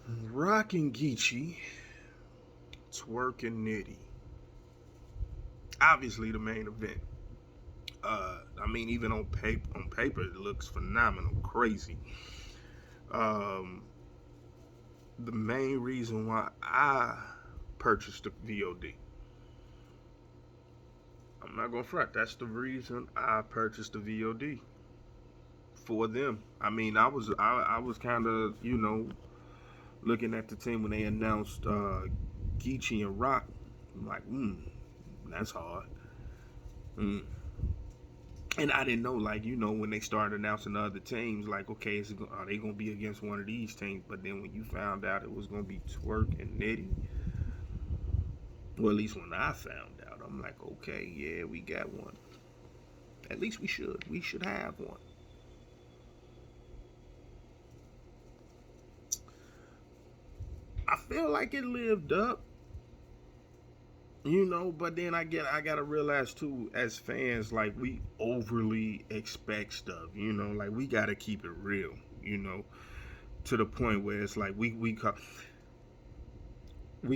Roc and Geechi, Twork and Nitty. Obviously, the main event. I mean, even on paper, it looks phenomenal, crazy. Um, the main reason why I purchased the VOD, I'm not gonna front. That's the reason I purchased the VOD for them. I mean, I was kind of looking at the team when they announced Geechi and Roc. I'm like, that's hard. Mm. And I didn't know, like, when they started announcing the other teams, like, okay, are they gonna be against one of these teams? But then when you found out it was gonna be Twork and Nitty, well, at least when I found out, I'm like, okay, yeah, we got one. At least we should. We should have one. I feel like it lived up, but then I gotta realize too, as fans, like, we overly expect stuff, like, we gotta keep it real, to the point where it's like we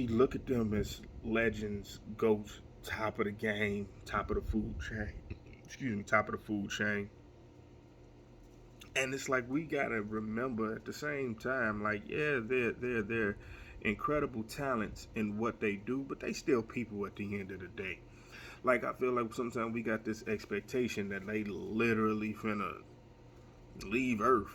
look at them as legends, goats, top of the game, top of the food chain. Excuse me, top of the food chain. And it's like we gotta remember at the same time, like, yeah, they're incredible talents in what they do, but they still people at the end of the day. Like, I feel like sometimes we got this expectation that they literally finna leave Earth.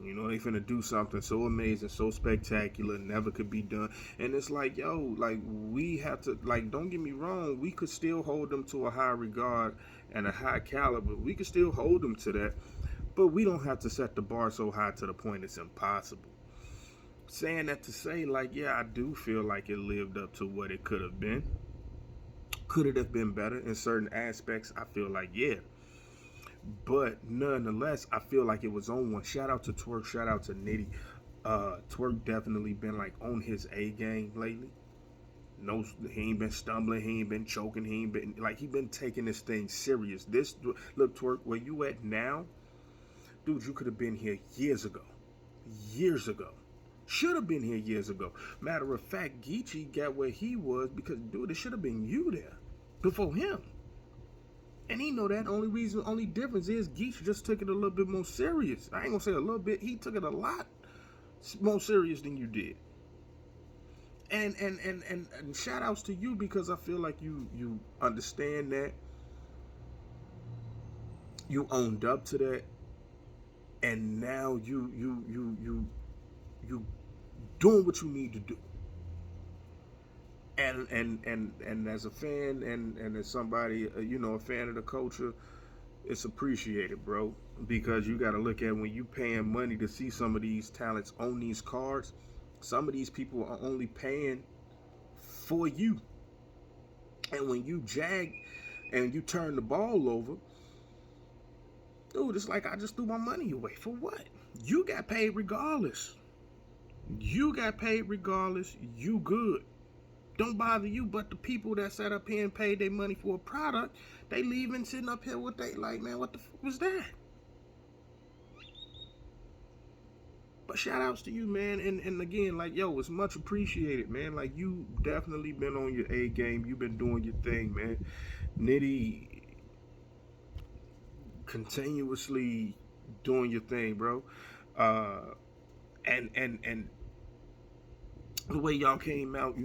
They finna do something so amazing, so spectacular, never could be done. And it's like, yo, like, we have to, like, don't get me wrong, we could still hold them to a high regard and a high caliber. We could still hold them to that, but we don't have to set the bar so high to the point it's impossible. Saying that to say, like, yeah, I do feel like it lived up to what it could have been. Could it have been better in certain aspects? I feel like, yeah. But nonetheless, I feel like it was on one. Shout out to Twork, shout out to Nitty. Twork definitely been like on his A game lately. No, he ain't been stumbling, he ain't been choking, he ain't been like he been taking this thing serious. This look, Twork, where you at now, dude? You could have been here years ago, years ago. Should have been here years ago. Matter of fact, Geechi got where he was because, dude, it should have been you there before him. And he know that. Only difference is Geechi just took it a little bit more serious. I ain't gonna say a little bit. He took it a lot more serious than you did. And shout outs to you because I feel like you understand that. You owned up to that, and now you doing what you need to do. And as a fan and as somebody a fan of the culture, it's appreciated, bro. Because you got to look at when you paying money to see some of these talents on these cards. Some of these people are only paying for you, and when you jag and you turn the ball over, dude, it's like I just threw my money away for what? You got paid regardless. You got paid regardless. You good. Don't bother you, but the people that sat up here and paid their money for a product, they leaving sitting up here with they like, man, what the fuck was that? But shout outs to you, man, and again, like, yo, it's much appreciated, man. Like, you definitely been on your A game. You been doing your thing, man. Nitty, continuously doing your thing, bro. Uh, and the way y'all came out,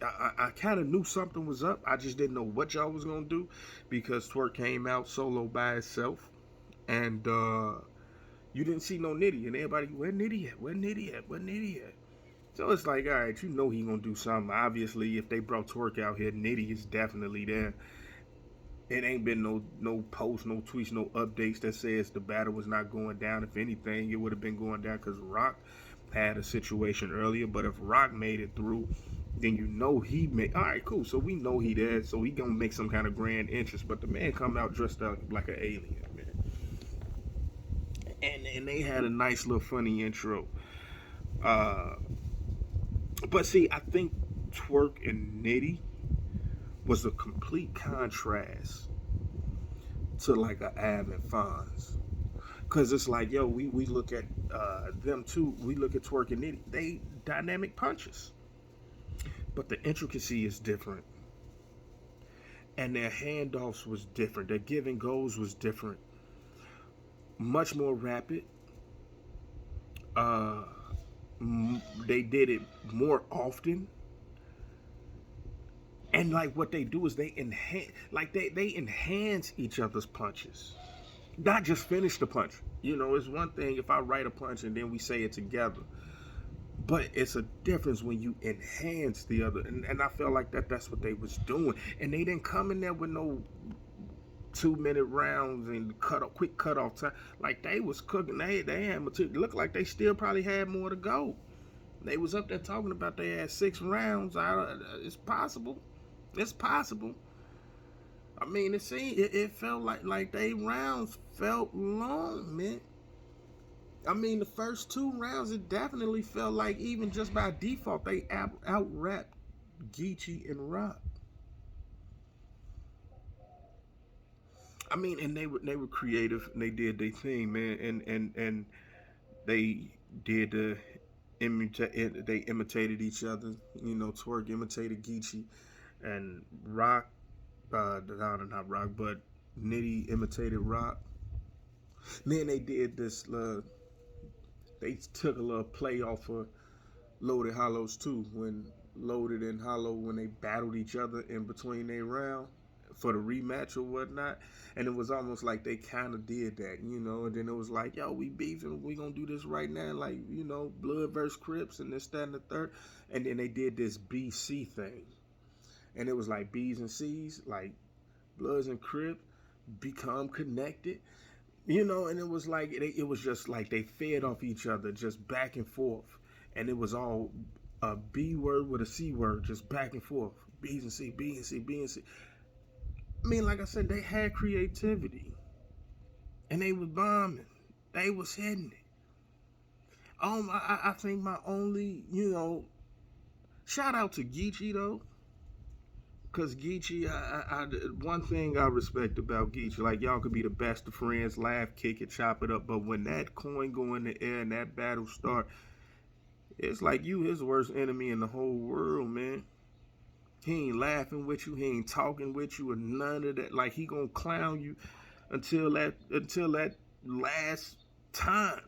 I kind of knew something was up. I just didn't know what y'all was gonna do because Twork came out solo by itself, and you didn't see no Nitty, and everybody, where Nitty at? Where Nitty at? Where Nitty at? So it's like, all right, he gonna do something. Obviously, if they brought Twork out here, Nitty is definitely there. It ain't been no posts, no tweets, no updates that says the battle was not going down. If anything, it would have been going down because Roc had a situation earlier. But if Roc made it through, then he made. All right, cool. So we know he did. So he gonna make some kind of grand entrance. But the man come out dressed up like an alien, man. And they had a nice little funny intro. Uh, but see, I think Twork and Nitty was a complete contrast to like a Av and Fonz. Cause it's like, yo, we look at them too. We look at Twork and Nitty. They dynamic punches, but the intricacy is different, and their handoffs was different. Their give and goes was different, much more rapid. Uh, they did it more often, and like what they do is they enhance, like they enhance each other's punches, not just finish the punch. You know, it's one thing if I write a punch and then we say it together, but it's a difference when you enhance the other, and I felt like that's what they was doing, and they didn't come in there with no 2 minute rounds and quick cut off time. Like they was cooking. They had material. Looked like they still probably had more to go. They was up there talking about they had 6 rounds. It's possible. It's possible. I mean, it felt like they rounds felt long, man. I mean, the first 2 rounds, it definitely felt like even just by default they out rapped Geechi and Roc. I mean, and they were creative and they did their thing, man, and they did they imitated each other. You know, Twork imitated Geechi, and Roc, not Roc, but Nitty imitated Roc. Man, they did this. They took a little play off of Loaded Hollows too, when Loaded and Hollow when they battled each other in between their round for the rematch or whatnot, and it was almost like they kind of did that, you know. And then it was like, yo, we beefing, we gonna do this right now, like, you know, Blood versus Crips and this, that, and the third. And then they did this BC thing, and it was like B's and C's, like Bloods and Crips become connected, you know. And it was like it was just like they fed off each other, just back and forth, and it was all a B word with a C word, just back and forth, B's and C, B and C, B and C. I mean, like I said, they had creativity, and they was bombing, they was hitting it. I think my only, you know, shout out to Geechi though, cause Geechi, one thing I respect about Geechi, like y'all could be the best of friends, laugh, kick it, chop it up, but when that coin go in the air and that battle start, it's like you his worst enemy in the whole world, man. He ain't laughing with you. He ain't talking with you or none of that. Like he gonna clown you until that last time.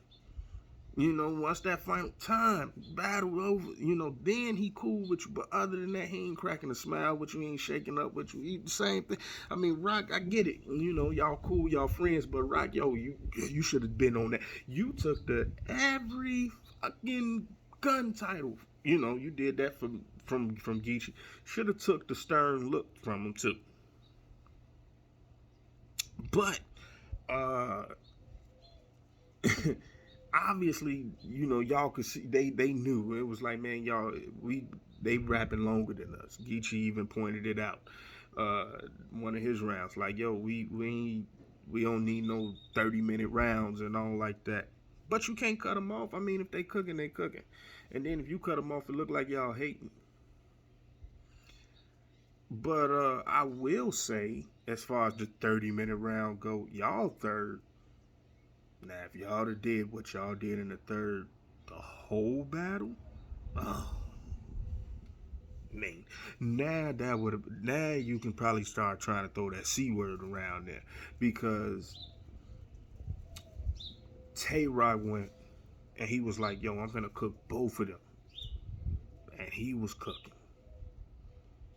You know, once that final time, battle over, you know, then he cool with you. But other than that, he ain't cracking a smile with you. He ain't shaking up with you. He the same thing. I mean, Roc, I get it. You know, y'all cool, y'all friends. But Roc, yo, you should have been on that. You took the every fucking gun title. You know, you did that from Geechi. Should have took the stern look from him too. But obviously, you know, y'all could see they knew. It was like, man, y'all, they rapping longer than us. Geechi even pointed it out. One of his rounds, like, yo, we don't need no 30-minute rounds and all like that. But you can't cut them off. I mean, if they cooking, they cooking. And then if you cut them off, it look like y'all hating. But I will say, as far as the 30-minute round go, y'all third. Now, if y'all did what y'all did in the third, the whole battle, oh man, now you can probably start trying to throw that C word around there, because Tay Roc went and he was like, yo, I'm gonna cook both of them, and he was cooking.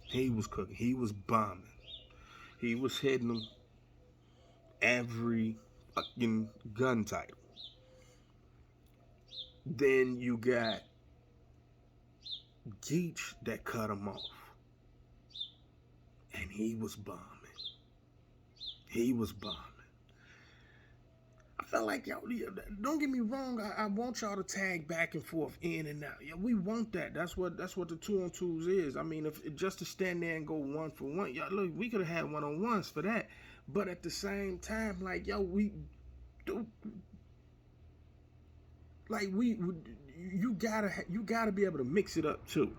He was cooking. He was bombing. He was hitting them every fucking gun title. Then you got Geech that cut him off, and he was bombing. He was bombing. I felt like, y'all, don't get me wrong, I want y'all to tag back and forth, in and out. Yeah, we want that. That's what the 2-on-2s is. I mean, if just to stand there and go 1-for-1, y'all, look, we could have had 1-on-1s for that. But at the same time, like, yo, we do, like, you gotta be able to mix it up too.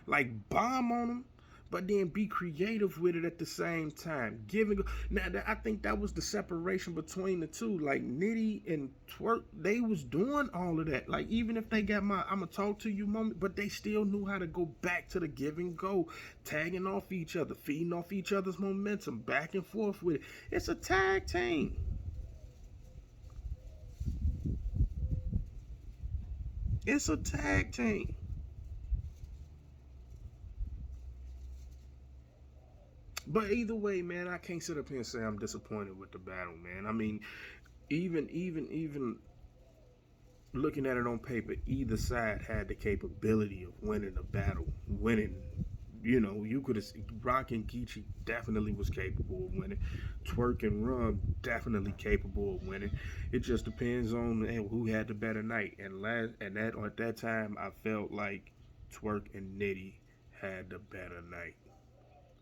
Like, bomb on them, but then be creative with it at the same time. Now, I think that was the separation between the two. Like Nitty and Twork, they was doing all of that. Like even if they got my "I'ma talk to you" moment, but they still knew how to go back to the give and go, tagging off each other, feeding off each other's momentum, back and forth with it. It's a tag team. It's a tag team. But either way, man, I can't sit up here and say I'm disappointed with the battle, man. I mean, even looking at it on paper, either side had the capability of winning the battle, winning. You know, you could have Roc and Geechi definitely was capable of winning. Twork and Rum definitely capable of winning. It just depends on who had the better night. At that time, I felt like Twork and Nitty had the better night.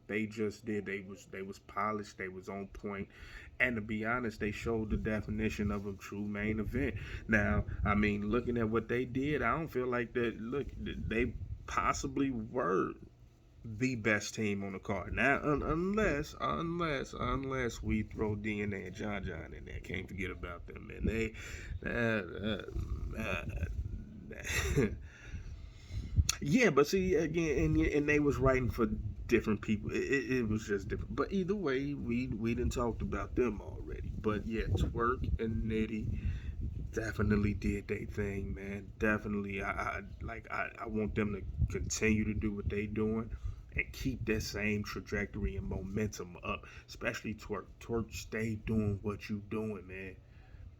They just did. They was polished. They was on point. And to be honest, they showed the definition of a true main event. Now, I mean, looking at what they did, I don't feel like that. Look, they possibly were the best team on the card. Now, unless we throw DNA and John in there, can't forget about them. And they, yeah, but see again, and they was writing for different people. It was just different. But either way, we didn't talked about them already. But yeah, Twork and Nitty definitely did their thing, man. Definitely, I want them to continue to do what they doing and keep that same trajectory and momentum up. Especially Twork. Twork, stay doing what you doing, man.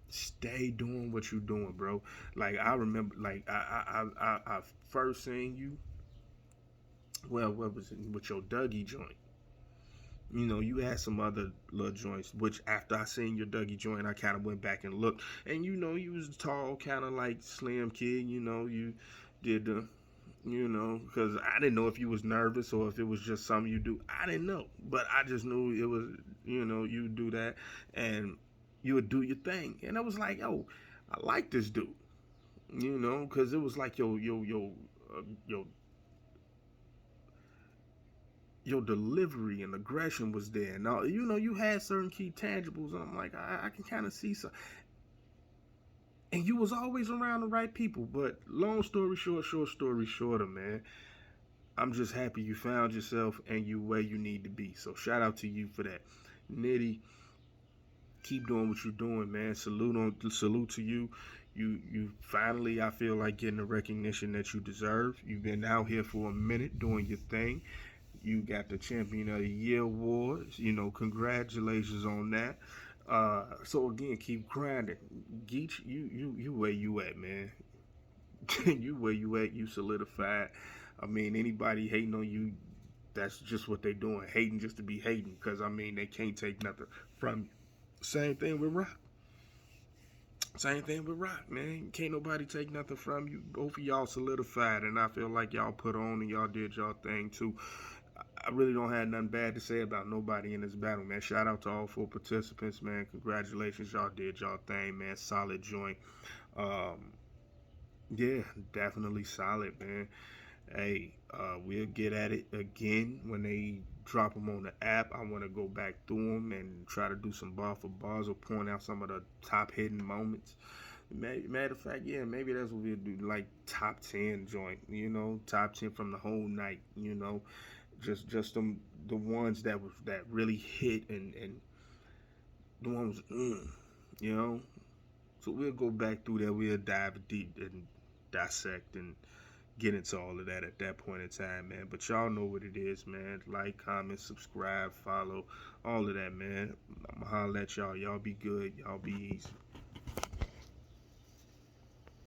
Stay doing what you doing, bro. Like I remember, like I first seen you. Well, what was it with your Dougie joint? You know, you had some other little joints, which after I seen your Dougie joint, I kind of went back and looked. And you know, you was tall, kind of like slim kid. You know, you did the, you know, because I didn't know if you was nervous or if it was just something you do. I didn't know, but I just knew it was, you know, you do that and you would do your thing. And I was like, yo, I like this dude, you know, because it was like your your delivery and aggression was there. Now, you know, you had certain key tangibles, and I'm like, I can kind of see some. And you was always around the right people. But long story short story shorter, man. I'm just happy you found yourself and you where you need to be. So shout out to you for that. Nitty, keep doing what you're doing, man. Salute to you. You finally, I feel like, getting the recognition that you deserve. You've been out here for a minute doing your thing. You got the Champion of the Year awards. You know, congratulations on that. So again, keep grinding. Geech, you where you at, man. You where you at. You solidified. I mean, anybody hating on you, that's just what they doing. Hating just to be hating. Because, I mean, they can't take nothing from you. Same thing with Roc. Same thing with Roc, man. Can't nobody take nothing from you. Both of y'all solidified, and I feel like y'all put on and y'all did y'all thing too. I really don't have nothing bad to say about nobody in this battle, man. Shout out to all 4 participants, man. Congratulations, y'all did y'all thing, man. Solid joint. Um, yeah, definitely solid, man. Hey, we'll get at it again when they drop them on the app. I want to go back through them and try to do some bar for bars or point out some of the top hidden moments. Matter of fact, yeah, maybe that's what we'll do. Like top 10 joint, you know, top 10 from the whole night, you know, just the ones that really hit and the ones, you know. So we'll go back through there. We'll dive deep and dissect and get into all of that at that point in time, man. But y'all know what it is, man. Like, comment, subscribe, follow, all of that, man. I'ma holler at y'all. Y'all be good. Y'all be easy.